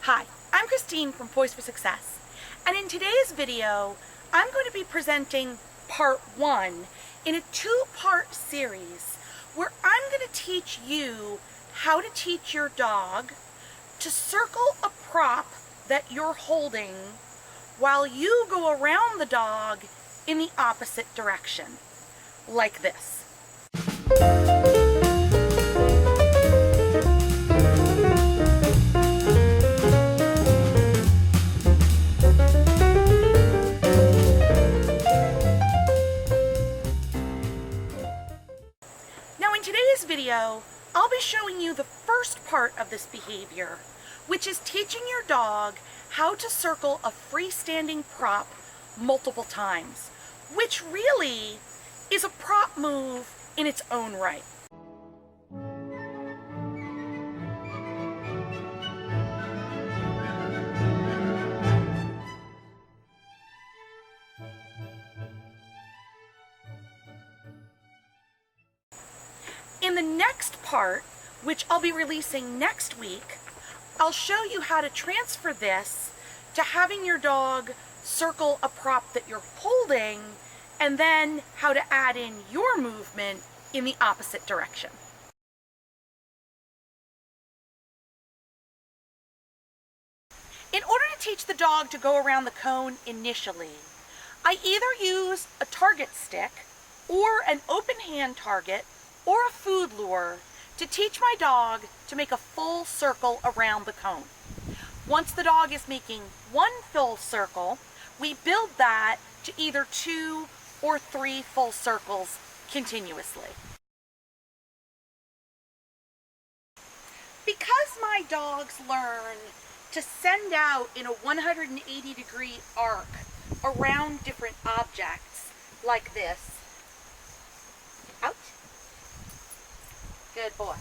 Hi, I'm Christine from Poised for Success, and in today's video, I'm going to be presenting part 1 in a 2-part series where I'm going to teach you how to teach your dog to circle a prop that you're holding while you go around the dog in the opposite direction, like this. Now in today's video, I'll be showing you the first part of this behavior, which is teaching your dog how to circle a freestanding prop multiple times, which really is a prop move in its own right. In the next part, which I'll be releasing next week, I'll show you how to transfer this to having your dog circle a prop that you're holding, and then how to add in your movement in the opposite direction. In order to teach the dog to go around the cone initially, I either use a target stick or an open hand target or a food lure to teach my dog to make a full circle around the cone. Once the dog is making one full circle, we build that to either 2 or 3 full circles continuously. Because my dogs learn to send out in a 180-degree arc around different objects like this, out. Good boy.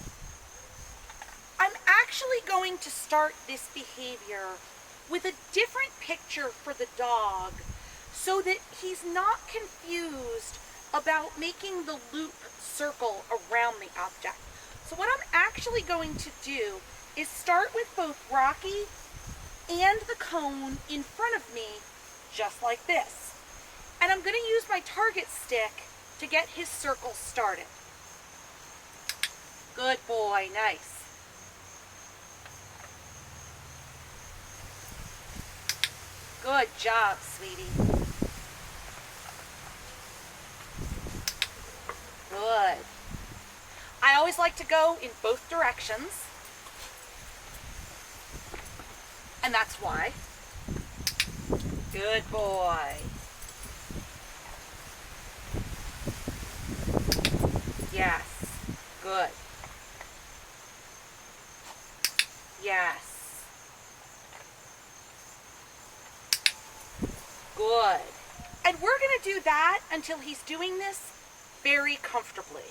I'm actually going to start this behavior with a different picture for the dog so that he's not confused about making the loop circle around the object. So what I'm actually going to do is start with both Rocky and the cone in front of me, just like this. And I'm going to use my target stick to get his circle started. Good boy, nice. Good job, sweetie. Good. I always like to go in both directions, and that's why. Good boy. Yes. Good. Yes. Good. And we're going to do that until he's doing this very comfortably.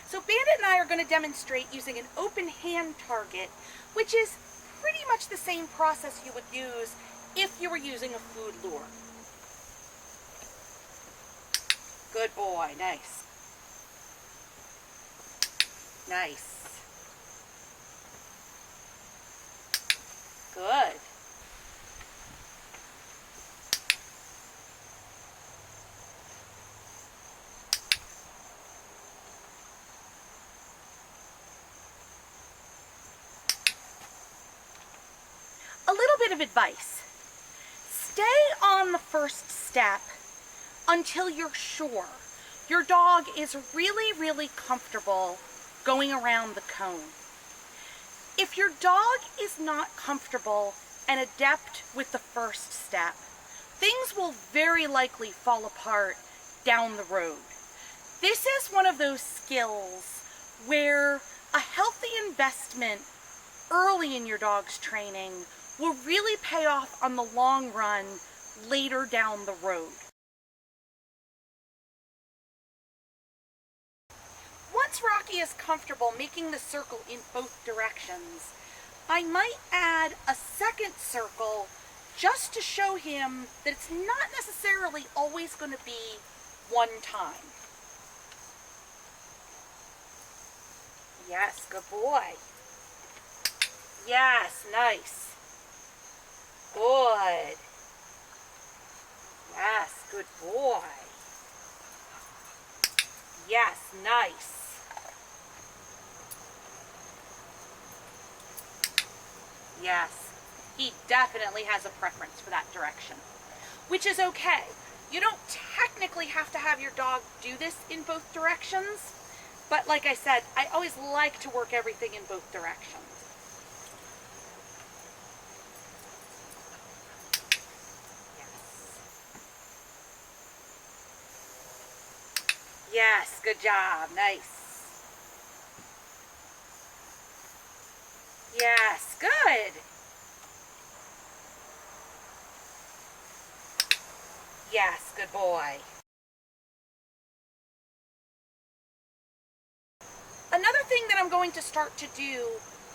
So Bandit and I are going to demonstrate using an open hand target, which is pretty much the same process you would use if you were using a food lure. Good boy, nice. Nice. Good. A little bit of advice. Stay on the first step until you're sure your dog is really, really comfortable going around the cone. If your dog is not comfortable and adept with the first step, things will very likely fall apart down the road. This is one of those skills where a healthy investment early in your dog's training will really pay off on the long run later down the road. Once Rocky is comfortable making the circle in both directions, I might add a second circle just to show him that it's not necessarily always going to be one time. Yes, good boy. Yes, nice. Good. Yes, good boy. Yes, nice. Yes, he definitely has a preference for that direction, which is okay. You don't technically have to have your dog do this in both directions, but like I said, I always like to work everything in both directions. Yes, good job, nice. Yes, good. Yes, good boy. Another thing that I'm going to start to do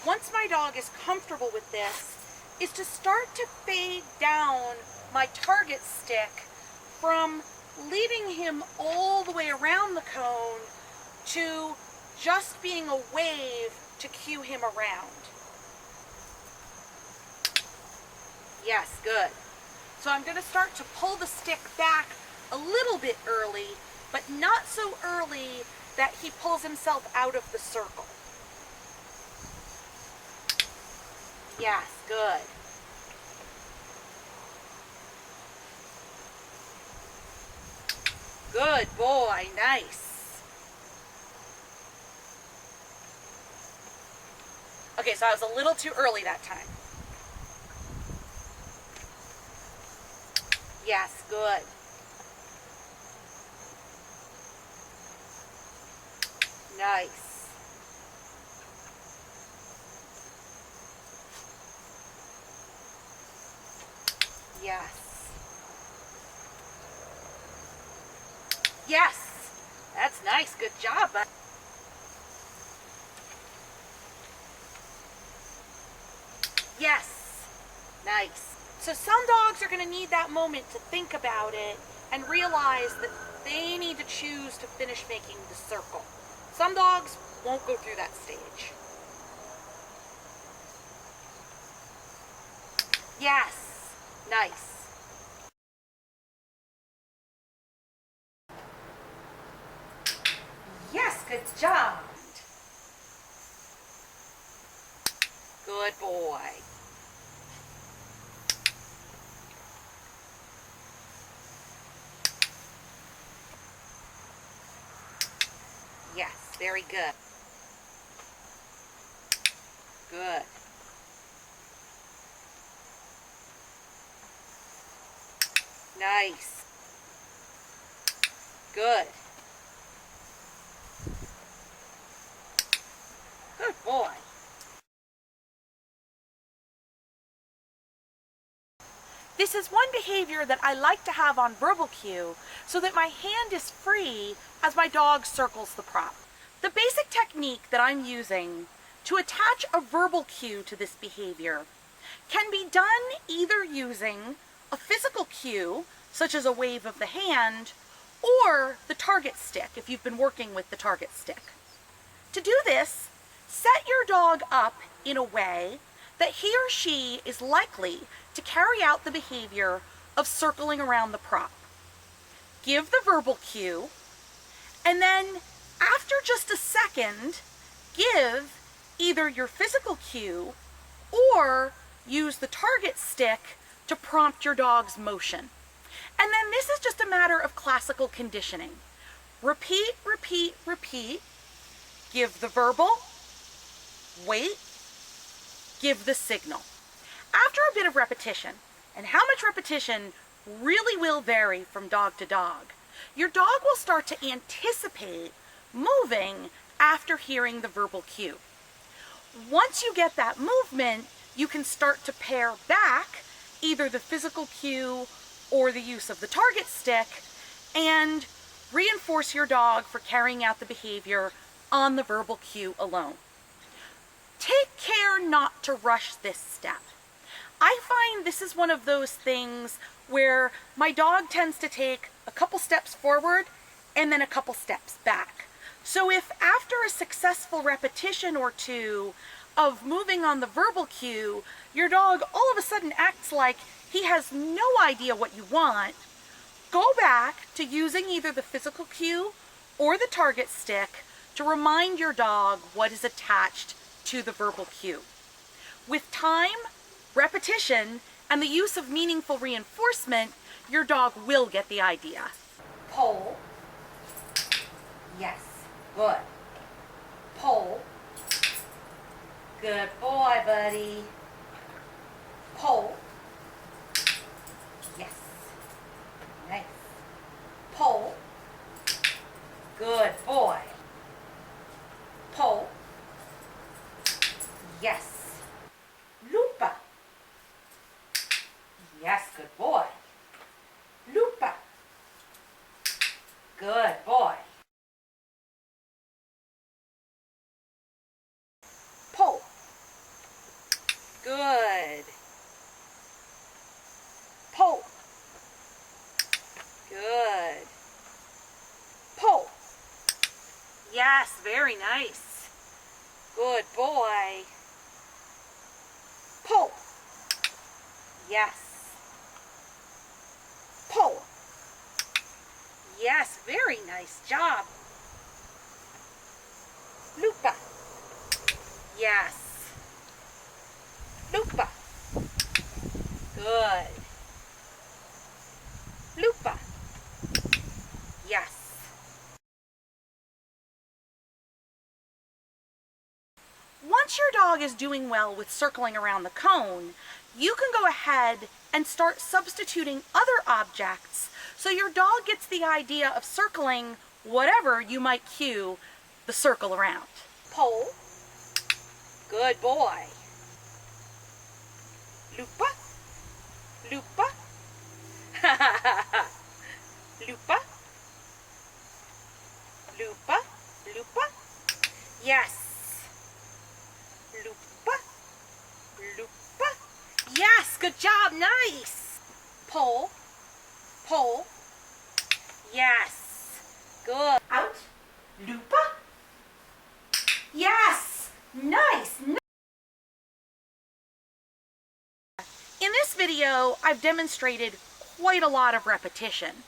once my dog is comfortable with this is to start to fade down my target stick from leading him all the way around the cone to just being a wave to cue him around. Yes, good. So I'm going to start to pull the stick back a little bit early, but not so early that he pulls himself out of the circle. Yes, good. Good boy, nice. Okay, so I was a little too early that time. Yes, good. Nice. Yes. Yes. That's nice. Good job, bud. Yes. Nice. So some dogs are going to need that moment to think about it and realize that they need to choose to finish making the circle. Some dogs won't go through that stage. Yes. Nice. Yes, good job. Good boy. Yes, very good. Good. Nice. Good. Good boy. This is one behavior that I like to have on verbal cue so that my hand is free as my dog circles the prop. The basic technique that I'm using to attach a verbal cue to this behavior can be done either using a physical cue, such as a wave of the hand, or the target stick if you've been working with the target stick. To do this, set your dog up in a way that he or she is likely to carry out the behavior of circling around the prop. Give the verbal cue, and then after just a second, give either your physical cue or use the target stick to prompt your dog's motion. And then this is just a matter of classical conditioning. Repeat, repeat, repeat. Give the verbal, wait, give the signal. After a bit of repetition, and how much repetition really will vary from dog to dog, your dog will start to anticipate moving after hearing the verbal cue. Once you get that movement, you can start to pare back either the physical cue or the use of the target stick and reinforce your dog for carrying out the behavior on the verbal cue alone. Take care not to rush this step. I find this is one of those things where my dog tends to take a couple steps forward and then a couple steps back. So if after a successful repetition or two of moving on the verbal cue, your dog all of a sudden acts like he has no idea what you want, go back to using either the physical cue or the target stick to remind your dog what is attached to the verbal cue. With time, repetition, and the use of meaningful reinforcement, your dog will get the idea. Pull. Yes. Good. Pull. Good boy, buddy. Pull. Yes. Nice. Pull. Good boy. Pull. Yes. Lupa. Yes, good boy. Lupa. Good boy. Pull. Good. Pull. Good. Pull. Yes, very nice. Good boy. Pull. Yes. Pull. Yes, very nice job. Lupa. Yes. Lupa. Good. Lupa. Yes. Once your dog is doing well with circling around the cone, you can go ahead and start substituting other objects so your dog gets the idea of circling whatever you might cue the circle around. Pull. Good boy. Lupa. Lupa. Lupa. Lupa. Lupa. Yes. Lupa. Lupa. Yes, good job, nice. Pull. Pull. Yes. Good. Out. Lupa. Yes. Nice. In this video, I've demonstrated quite a lot of repetition,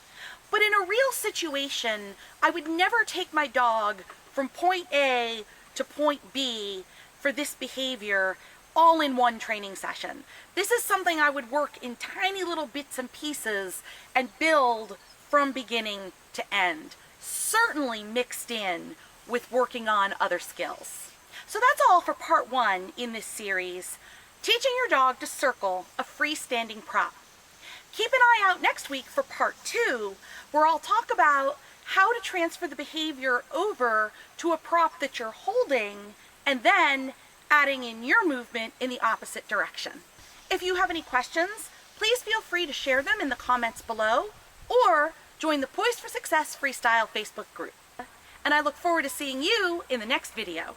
but in a real situation, I would never take my dog from point A to point B for this behavior all in one training session. This is something I would work in tiny little bits and pieces and build from beginning to end, certainly mixed in with working on other skills. So that's all for part 1 in this series, teaching your dog to circle a freestanding prop. Keep an eye out next week for part 2, where I'll talk about how to transfer the behavior over to a prop that you're holding and then adding in your movement in the opposite direction. If you have any questions, please feel free to share them in the comments below or join the Poised for Success Freestyle Facebook group. And I look forward to seeing you in the next video.